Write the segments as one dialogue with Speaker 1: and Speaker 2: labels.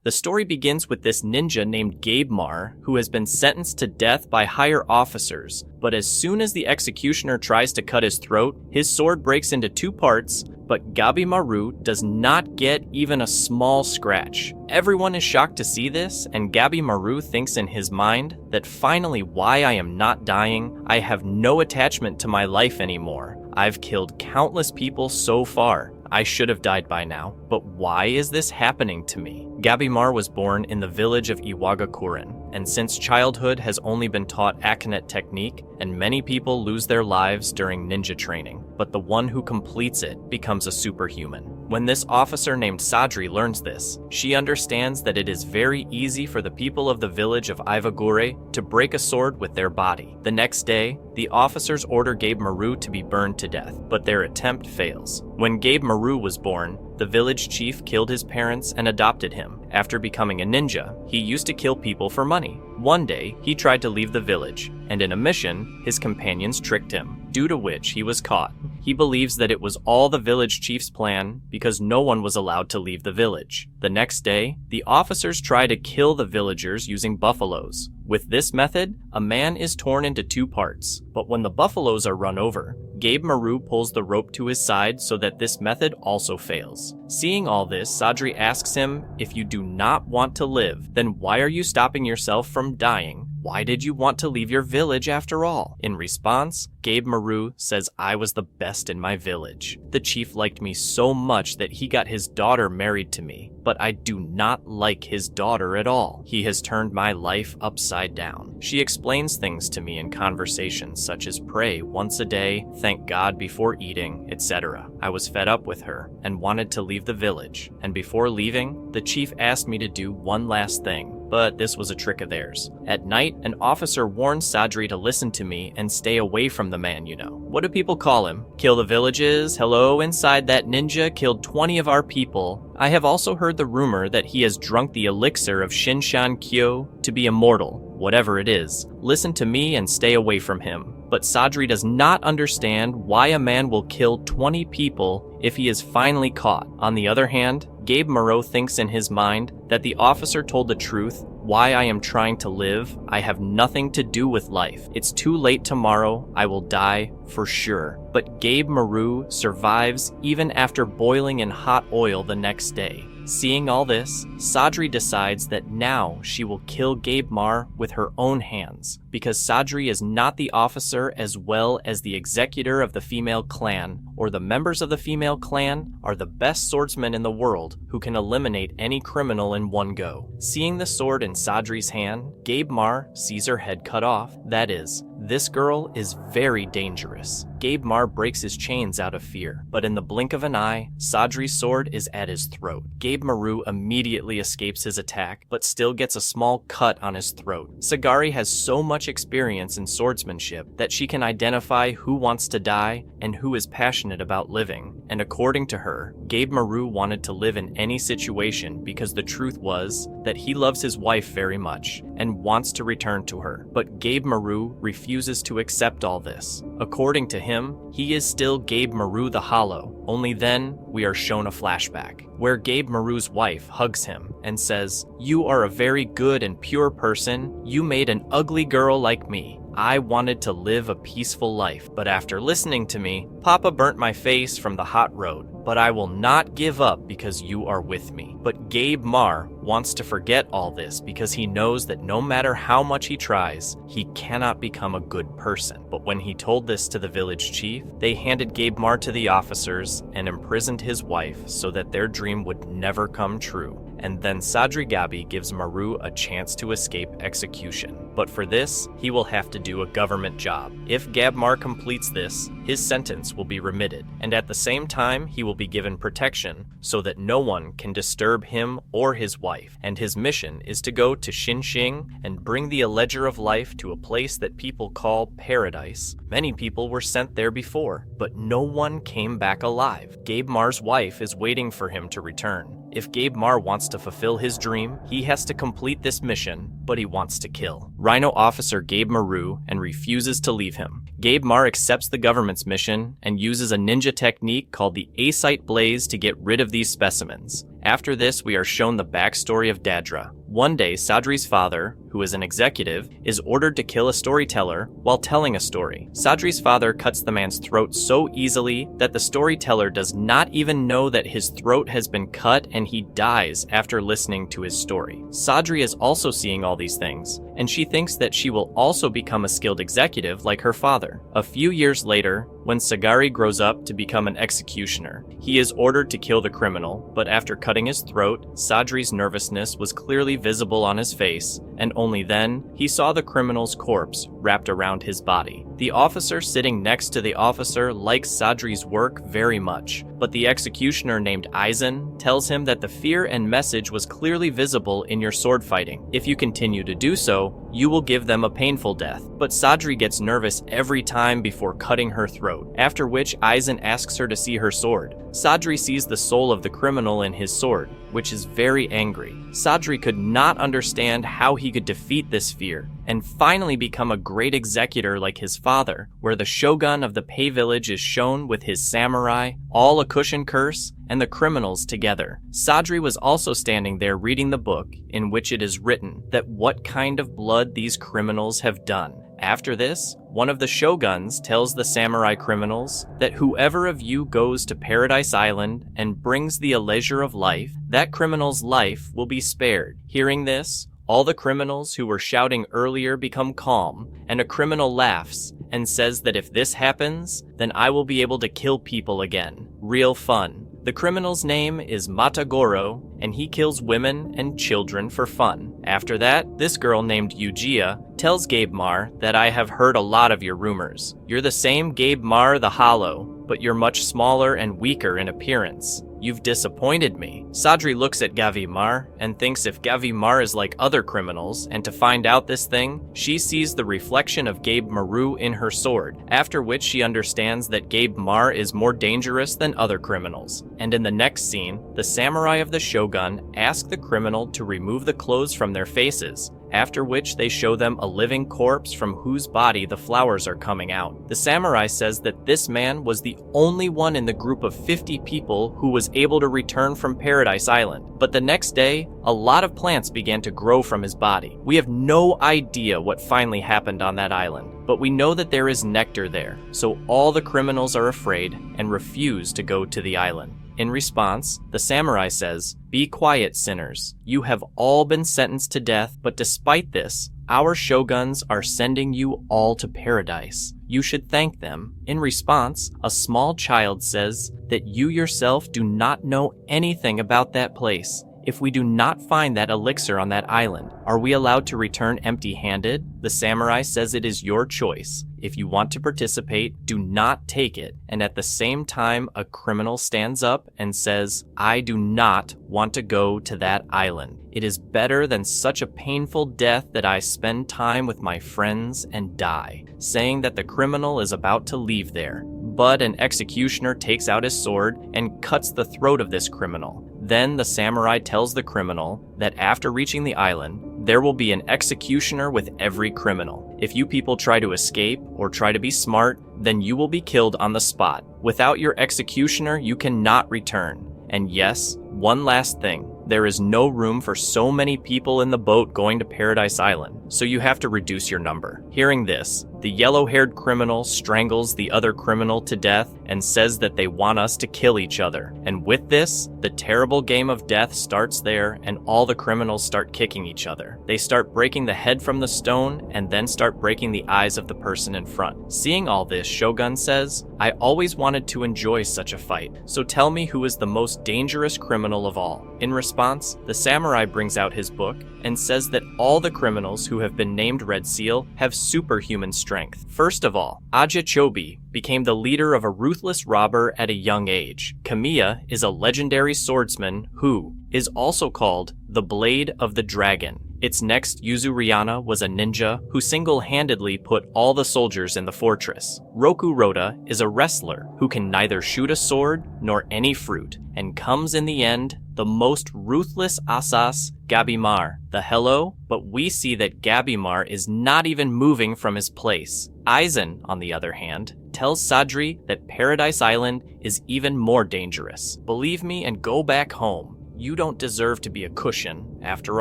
Speaker 1: The story begins with this ninja named Gabe Mar, who has been sentenced to death by higher officers, but as soon as the executioner tries to cut his throat, his sword breaks into two parts, but Gabimaru does not get even a small scratch. Everyone is shocked to see this, and Gabimaru thinks in his mind that finally why I am not dying, I have no attachment to my life anymore. I've killed countless people so far. I should have died by now, but why is this happening to me? Gabimar was born in the village of Iwagakuren, and since childhood has only been taught Akinet technique, and many people lose their lives during ninja training, but the one who completes it becomes a superhuman. When this officer named Sadri learns this, she understands that it is very easy for the people of the village of Iwagure to break a sword with their body. The next day, the officers order Gabe Maru to be burned to death, but their attempt fails. When Gabe Maru was born, the village chief killed his parents and adopted him. After becoming a ninja, he used to kill people for money. One day, he tried to leave the village, and in a mission, his companions tricked him, due to which he was caught. He believes that it was all the village chief's plan because no one was allowed to leave the village. The next day, the officers try to kill the villagers using buffaloes. With this method, a man is torn into two parts, but when the buffaloes are run over, Gabe Maru pulls the rope to his side so that this method also fails. Seeing all this, Sadri asks him, if you do not want to live, then why are you stopping yourself from dying? Why did you want to leave your village after all? In response, Gabe Maru says I was the best in my village. The chief liked me so much that he got his daughter married to me, but I do not like his daughter at all. He has turned my life upside down. She explains things to me in conversations such as pray once a day, thank God before eating, etc. I was fed up with her and wanted to leave the village, and before leaving, the chief asked me to do one last thing. But this was a trick of theirs. At night, an officer warned Sadri to listen to me and stay away from the man, you know. What do people call him? Kill the villages? Hello, inside that ninja killed 20 of our people. I have also heard the rumor that he has drunk the elixir of Shinshan Kyo to be immortal. Whatever it is, listen to me and stay away from him. But Sadri does not understand why a man will kill 20 people if he is finally caught. On the other hand, Gabe Moreau thinks in his mind that the officer told the truth. Why I am trying to live, I have nothing to do with life. It's too late tomorrow, I will die for sure. But Gabe Maru survives even after boiling in hot oil the next day. Seeing all this, Sadri decides that now she will kill Gabe Mar with her own hands, because Sadri is not the officer as well as the executor of the female clan, or the members of the female clan are the best swordsmen in the world who can eliminate any criminal in one go. Seeing the sword in Sadri's hand, Gabe Mar sees her head cut off. That is, this girl is very dangerous. Gabe Mar breaks his chains out of fear, but in the blink of an eye, Sadri's sword is at his throat. Gabe Maru immediately escapes his attack, but still gets a small cut on his throat. Sagari has so much experience in swordsmanship that she can identify who wants to die and who is passionate about living. And according to her, Gabe Maru wanted to live in any situation because the truth was that he loves his wife very much and wants to return to her. But Gabe Maru refuses to accept all this. According to him, he is still Gabe Maru the Hollow, only then we are shown a flashback, where Gabe Maru's wife hugs him and says, "You are a very good and pure person. You made an ugly girl like me. I wanted to live a peaceful life, but after listening to me, Papa burnt my face from the hot road. But I will not give up because you are with me." But Gabe Mar wants to forget all this because he knows that no matter how much he tries, he cannot become a good person. But when he told this to the village chief, they handed Gabe Mar to the officers and imprisoned his wife so that their dream would never come true. And then Sadri Gabi gives Maru a chance to escape execution. But for this, he will have to do a government job. If Gabmar completes this, his sentence will be remitted, and at the same time, he will be given protection so that no one can disturb him or his wife. And his mission is to go to Xinxing and bring the Ledger of Life to a place that people call paradise. Many people were sent there before, but no one came back alive. Gabe Mar's wife is waiting for him to return. If Gabe Mar wants to fulfill his dream, he has to complete this mission, but he wants to kill Rhino officer Gabe Maru and refuses to leave him. Gabe Mar accepts the government's mission and uses a ninja technique called the A-Sight Blaze to get rid of these specimens. After this, we are shown the backstory of Dadra. One day, Sadri's father, who is an executive, is ordered to kill a storyteller while telling a story. Sadri's father cuts the man's throat so easily that the storyteller does not even know that his throat has been cut, and he dies after listening to his story. Sadri is also seeing all these things, and she thinks that she will also become a skilled executive like her father. A few years later, when Sagari grows up to become an executioner, he is ordered to kill the criminal, but after cutting his throat, Sadri's nervousness was clearly visible on his face, and only then he saw the criminal's corpse wrapped around his body. The officer sitting next to the officer likes Sadri's work very much, but the executioner named Aizen tells him that the fear and message was clearly visible in your sword fighting. If you continue to do so, you will give them a painful death. But Sadri gets nervous every time before cutting her throat, after which Aizen asks her to see her sword. Sadri sees the soul of the criminal in his sword, which is very angry. Sadri could not understand how he could defeat this fear, and finally become a great executor like his father, where the shogun of the Pei village is shown with his samurai, all a cushion curse, and the criminals together. Sadri was also standing there reading the book in which it is written that what kind of blood these criminals have done. After this, one of the shoguns tells the samurai criminals that whoever of you goes to Paradise Island and brings the elixir of life, that criminal's life will be spared. Hearing this, all the criminals who were shouting earlier become calm, and a criminal laughs and says that if this happens, then I will be able to kill people again. Real fun. The criminal's name is Matagoro, and he kills women and children for fun. After that, this girl named Yujiya tells Gabe Mar that I have heard a lot of your rumors. You're the same Gabe Mar the Hollow, but you're much smaller and weaker in appearance. You've disappointed me. Sadri looks at Gavi Mar and thinks if Gavi Mar is like other criminals, and to find out this thing, she sees the reflection of Gabe Maru in her sword, after which she understands that Gabe Mar is more dangerous than other criminals. And in the next scene, the samurai of the shogun ask the criminal to remove the clothes from their faces, after which they show them a living corpse from whose body the flowers are coming out. The samurai says that this man was the only one in the group of 50 people who was able to return from Paradise Island. But the next day, a lot of plants began to grow from his body. We have no idea what finally happened on that island, but we know that there is nectar there, so all the criminals are afraid and refuse to go to the island. In response, the samurai says, "Be quiet, sinners. You have all been sentenced to death, but despite this, our shoguns are sending you all to paradise. You should thank them." In response, a small child says that you yourself do not know anything about that place. If we do not find that elixir on that island, are we allowed to return empty-handed? The samurai says it is your choice. If you want to participate, do not take it. And at the same time, a criminal stands up and says, I do not want to go to that island. It is better than such a painful death that I spend time with my friends and die, saying that the criminal is about to leave there. But an executioner takes out his sword and cuts the throat of this criminal. Then the samurai tells the criminal that after reaching the island, there will be an executioner with every criminal. If you people try to escape or try to be smart, then you will be killed on the spot. Without your executioner, you cannot return. And yes, one last thing. There is no room for so many people in the boat going to Paradise Island, so you have to reduce your number. Hearing this, the yellow-haired criminal strangles the other criminal to death and says that they want us to kill each other. And with this, the terrible game of death starts there, and all the criminals start kicking each other. They start breaking the head from the stone and then start breaking the eyes of the person in front. Seeing all this, Shogun says, I always wanted to enjoy such a fight, so tell me who is the most dangerous criminal of all. In response, the samurai brings out his book and says that all the criminals who have been named Red Seal have superhuman strength. First of all, Aja Chobi became the leader of a ruthless robber at a young age. Kamiya is a legendary swordsman who is also called the Blade of the Dragon. Its next, Yuzuriana, was a ninja who single-handedly put all the soldiers in the fortress. Roku Rota is a wrestler who can neither shoot a sword nor any fruit, and comes in the end the most ruthless Asas, Gabimar, the hello, but we see that Gabimar is not even moving from his place. Aizen, on the other hand, tells Sadri that Paradise Island is even more dangerous. Believe me and go back home. You don't deserve to be a cushion, after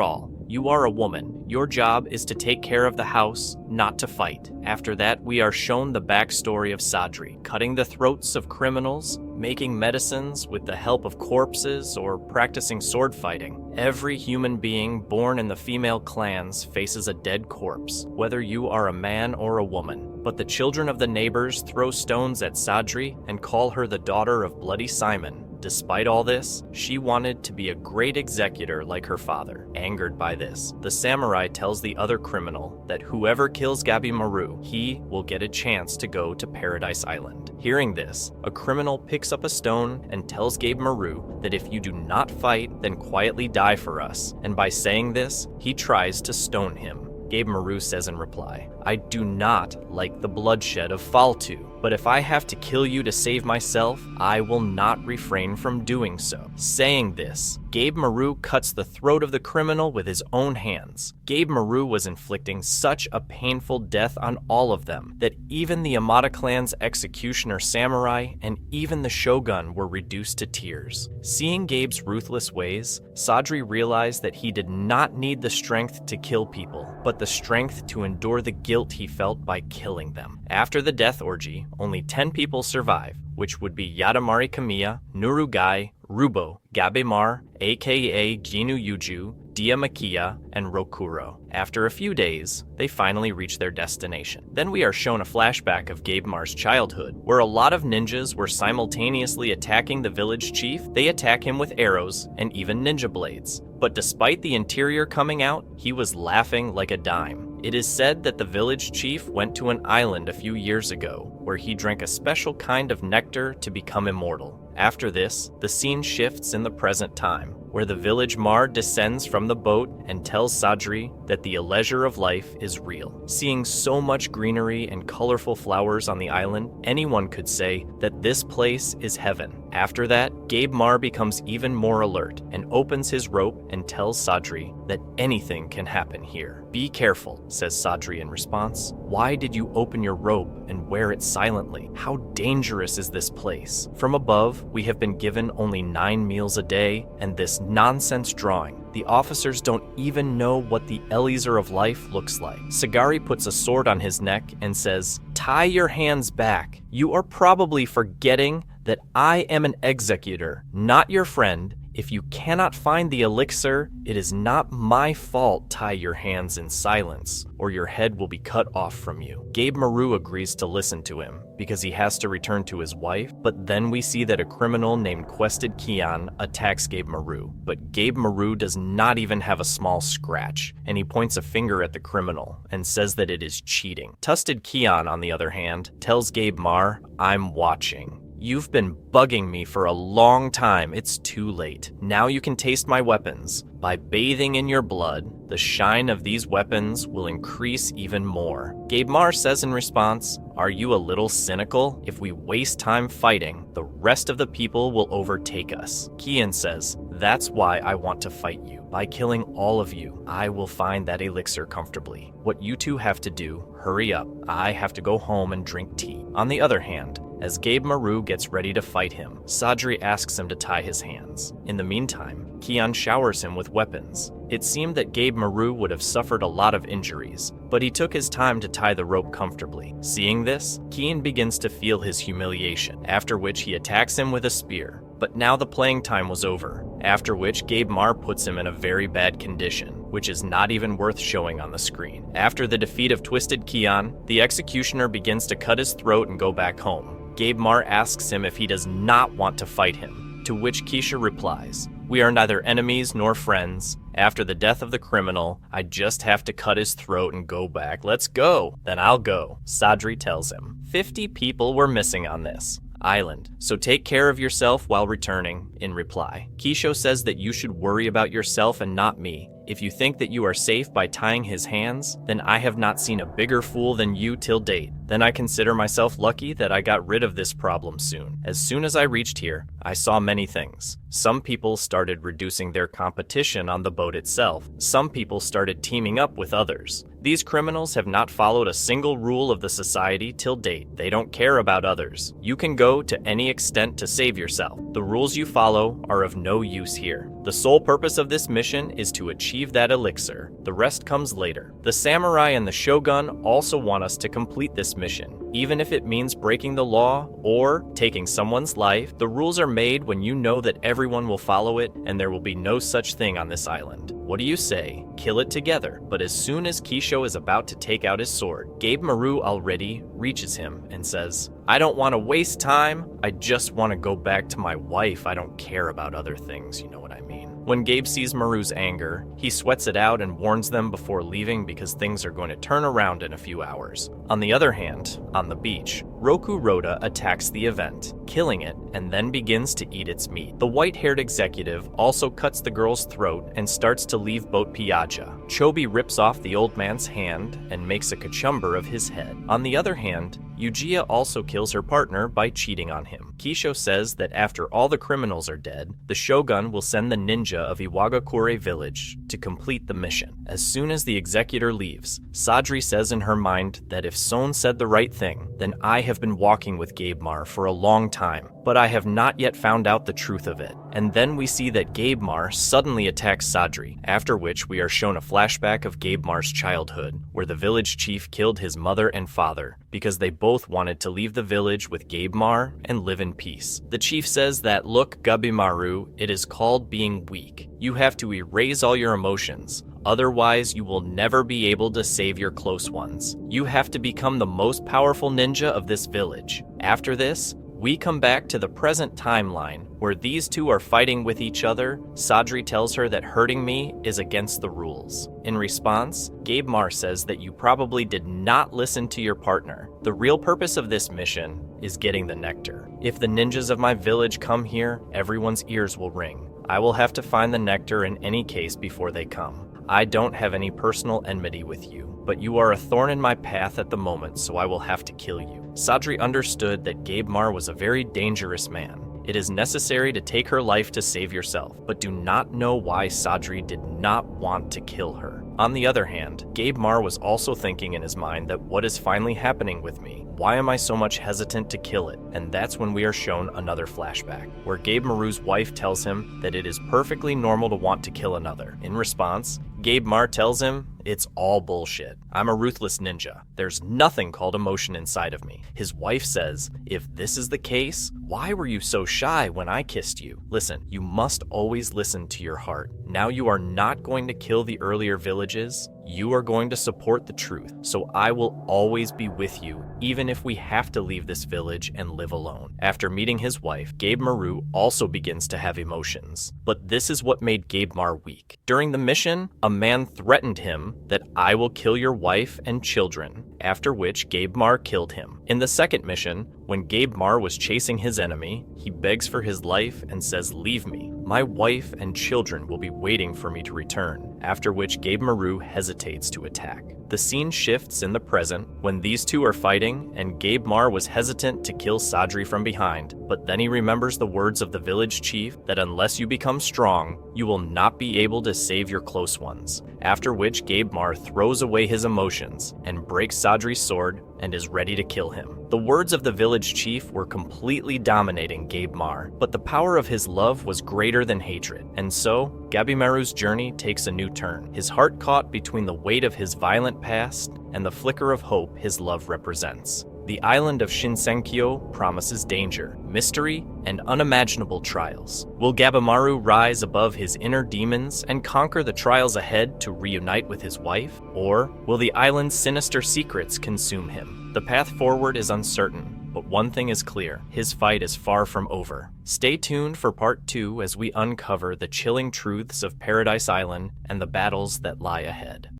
Speaker 1: all. You are a woman. Your job is to take care of the house, not to fight. After that, we are shown the backstory of Sadri, cutting the throats of criminals, making medicines with the help of corpses, or practicing sword fighting. Every human being born in the female clans faces a dead corpse, whether you are a man or a woman. But the children of the neighbors throw stones at Sadri and call her the daughter of Bloody Simon. Despite all this, she wanted to be a great executor like her father. Angered by this, the samurai tells the other criminal that whoever kills Gabimaru, he will get a chance to go to Paradise Island. Hearing this, a criminal picks up a stone and tells Gabimaru that if you do not fight, then quietly die for us. And by saying this, he tries to stone him. Gabimaru says in reply, I do not like the bloodshed of Faltu, but if I have to kill you to save myself, I will not refrain from doing so. Saying this, Gabimaru cuts the throat of the criminal with his own hands. Gabimaru was inflicting such a painful death on all of them that even the Amada clan's executioner samurai and even the shogun were reduced to tears. Seeing Gabe's ruthless ways, Sadri realized that he did not need the strength to kill people, but the strength to endure the guilt he felt by killing them. After the death orgy, only 10 people survive, which would be Yadamari Kamiya, Nurugai, Rubo, Gabimar, aka Ginu Yuju, Diamakia, and Rokuro. After a few days, they finally reach their destination. Then we are shown a flashback of Gabimar's childhood, where a lot of ninjas were simultaneously attacking the village chief. They attack him with arrows and even ninja blades. But despite the interior coming out, he was laughing like a dime. It is said that the village chief went to an island a few years ago, where he drank a special kind of nectar to become immortal. After this, the scene shifts in the present time, where the village Mar descends from the boat and tells Sadri that the leisure of life is real. Seeing so much greenery and colorful flowers on the island, anyone could say that this place is heaven. After that, Gabe Mar becomes even more alert and opens his rope and tells Sadri that anything can happen here. Be careful, says Sadri in response. Why did you open your rope and wear it silently? How dangerous is this place? From above, we have been given only 9 meals a day and this nonsense drawing. The officers don't even know what the Eliezer of life looks like. Sagari puts a sword on his neck and says, tie your hands back. You are probably forgetting that I am an executor, not your friend. If you cannot find the elixir, it is not my fault. Tie your hands in silence, or your head will be cut off from you. Gabe Maru agrees to listen to him, because he has to return to his wife, but then we see that a criminal named Quested Kian attacks Gabe Maru, but Gabe Maru does not even have a small scratch, and he points a finger at the criminal and says that it is cheating. Tusted Kian, on the other hand, tells Gabe Mar, I'm watching. You've been bugging me for a long time. It's too late. Now you can taste my weapons. By bathing in your blood, the shine of these weapons will increase even more. Gabe Mar says in response, are you a little cynical? If we waste time fighting, the rest of the people will overtake us. Kian says, that's why I want to fight you. By killing all of you, I will find that elixir comfortably. What you two have to do, hurry up. I have to go home and drink tea. On the other hand, as Gabe Maru gets ready to fight him, Sadri asks him to tie his hands. In the meantime, Kian showers him with weapons. It seemed that Gabe Maru would have suffered a lot of injuries, but he took his time to tie the rope comfortably. Seeing this, Kian begins to feel his humiliation, after which he attacks him with a spear. But now the playing time was over, after which Gabe Mar puts him in a very bad condition, which is not even worth showing on the screen. After the defeat of Twisted Kian, the executioner begins to cut his throat and go back home. Gabe Mar asks him if he does not want to fight him, to which Keisha replies, we are neither enemies nor friends. After the death of the criminal, I just have to cut his throat and go back. Let's go. Then I'll go. Sadri tells him. 50 people were missing on this island, so take care of yourself while returning. In reply, Kisho says that you should worry about yourself and not me. If you think that you are safe by tying his hands, then I have not seen a bigger fool than you till date. Then I consider myself lucky that I got rid of this problem soon. As soon as I reached here, I saw many things. Some people started reducing their competition on the boat itself. Some people started teaming up with others. These criminals have not followed a single rule of the society till date. They don't care about others. You can go to any extent to save yourself. The rules you follow are of no use here. The sole purpose of this mission is to achieve that elixir. The rest comes later. The samurai and the shogun also want us to complete this mission, even if it means breaking the law or taking someone's life. The rules are made when you know that everyone will follow it and there will be no such thing on this island. What do you say? Kill it together. But as soon as Kisho is about to take out his sword, Gabe Maru already reaches him and says, I don't want to waste time. I just want to go back to my wife. I don't care about other things, you know what I mean. When Gabe sees Maru's anger, he sweats it out and warns them before leaving because things are going to turn around in a few hours. On the other hand, on the beach, Roku Roda attacks the event, killing it, and then begins to eat its meat. The white-haired executive also cuts the girl's throat and starts to leave Boat Piaggia. Chobi rips off the old man's hand and makes a kachumber of his head. On the other hand, Yujiya also kills her partner by cheating on him. Kisho says that after all the criminals are dead, the shogun will send the ninja of Iwagakure village to complete the mission. As soon as the executor leaves, Sadri says in her mind that if Son said the right thing, then I have been walking with Gabe Mar for a long time, but I have not yet found out the truth of it. And then we see that Gabe Mar suddenly attacks Sadri, after which we are shown a flashback of Gabe Mar's childhood, where the village chief killed his mother and father because they both wanted to leave the village with Gabe Mar and live in peace. The chief says that, look, Gabimaru, it is called being weak. You have to erase all your emotions. Otherwise, you will never be able to save your close ones. You have to become the most powerful ninja of this village. After this, we come back to the present timeline, where these two are fighting with each other. Sadri tells her that hurting me is against the rules. In response, Gabe Mar says that you probably did not listen to your partner. The real purpose of this mission is getting the nectar. If the ninjas of my village come here, everyone's ears will ring. I will have to find the nectar in any case before they come. I don't have any personal enmity with you, but you are a thorn in my path at the moment, so I will have to kill you. Sadri understood that Gabe Mar was a very dangerous man. It is necessary to take her life to save yourself, but do not know why Sadri did not want to kill her. On the other hand, Gabe Mar was also thinking in his mind that what is finally happening with me? Why am I so much hesitant to kill it? And that's when we are shown another flashback, where Gabe Maru's wife tells him that it is perfectly normal to want to kill another. In response, Gabe Mar tells him, it's all bullshit. I'm a ruthless ninja. There's nothing called emotion inside of me. His wife says, if this is the case, why were you so shy when I kissed you? Listen, you must always listen to your heart. Now you are not going to kill the earlier villages. You are going to support the truth, so I will always be with you, even if we have to leave this village and live alone. After meeting his wife, Gabe Maru also begins to have emotions. But this is what made Gabe Mar weak. During the mission, a man threatened him that I will kill your wife and children, after which Gabe Mar killed him. In the second mission, when Gabe Mar was chasing his enemy, he begs for his life and says, leave me. My wife and children will be waiting for me to return, after which Gabe Maru hesitates to attack. The scene shifts in the present when these two are fighting and Gabe Mar was hesitant to kill Sadri from behind, but then he remembers the words of the village chief that unless you become strong, you will not be able to save your close ones, after which Gabe Mar throws away his emotions and breaks Sadri's sword and is ready to kill him. The words of the village chief were completely dominating Gabe Mar, but the power of his love was greater than hatred, and so Gabimaru's journey takes a new turn, his heart caught between the weight of his violent past and the flicker of hope his love represents. The island of Shinsenkyo promises danger, mystery, and unimaginable trials. Will Gabimaru rise above his inner demons and conquer the trials ahead to reunite with his wife? Or will the island's sinister secrets consume him? The path forward is uncertain, but one thing is clear, his fight is far from over. Stay tuned for part 2 as we uncover the chilling truths of Paradise Island and the battles that lie ahead.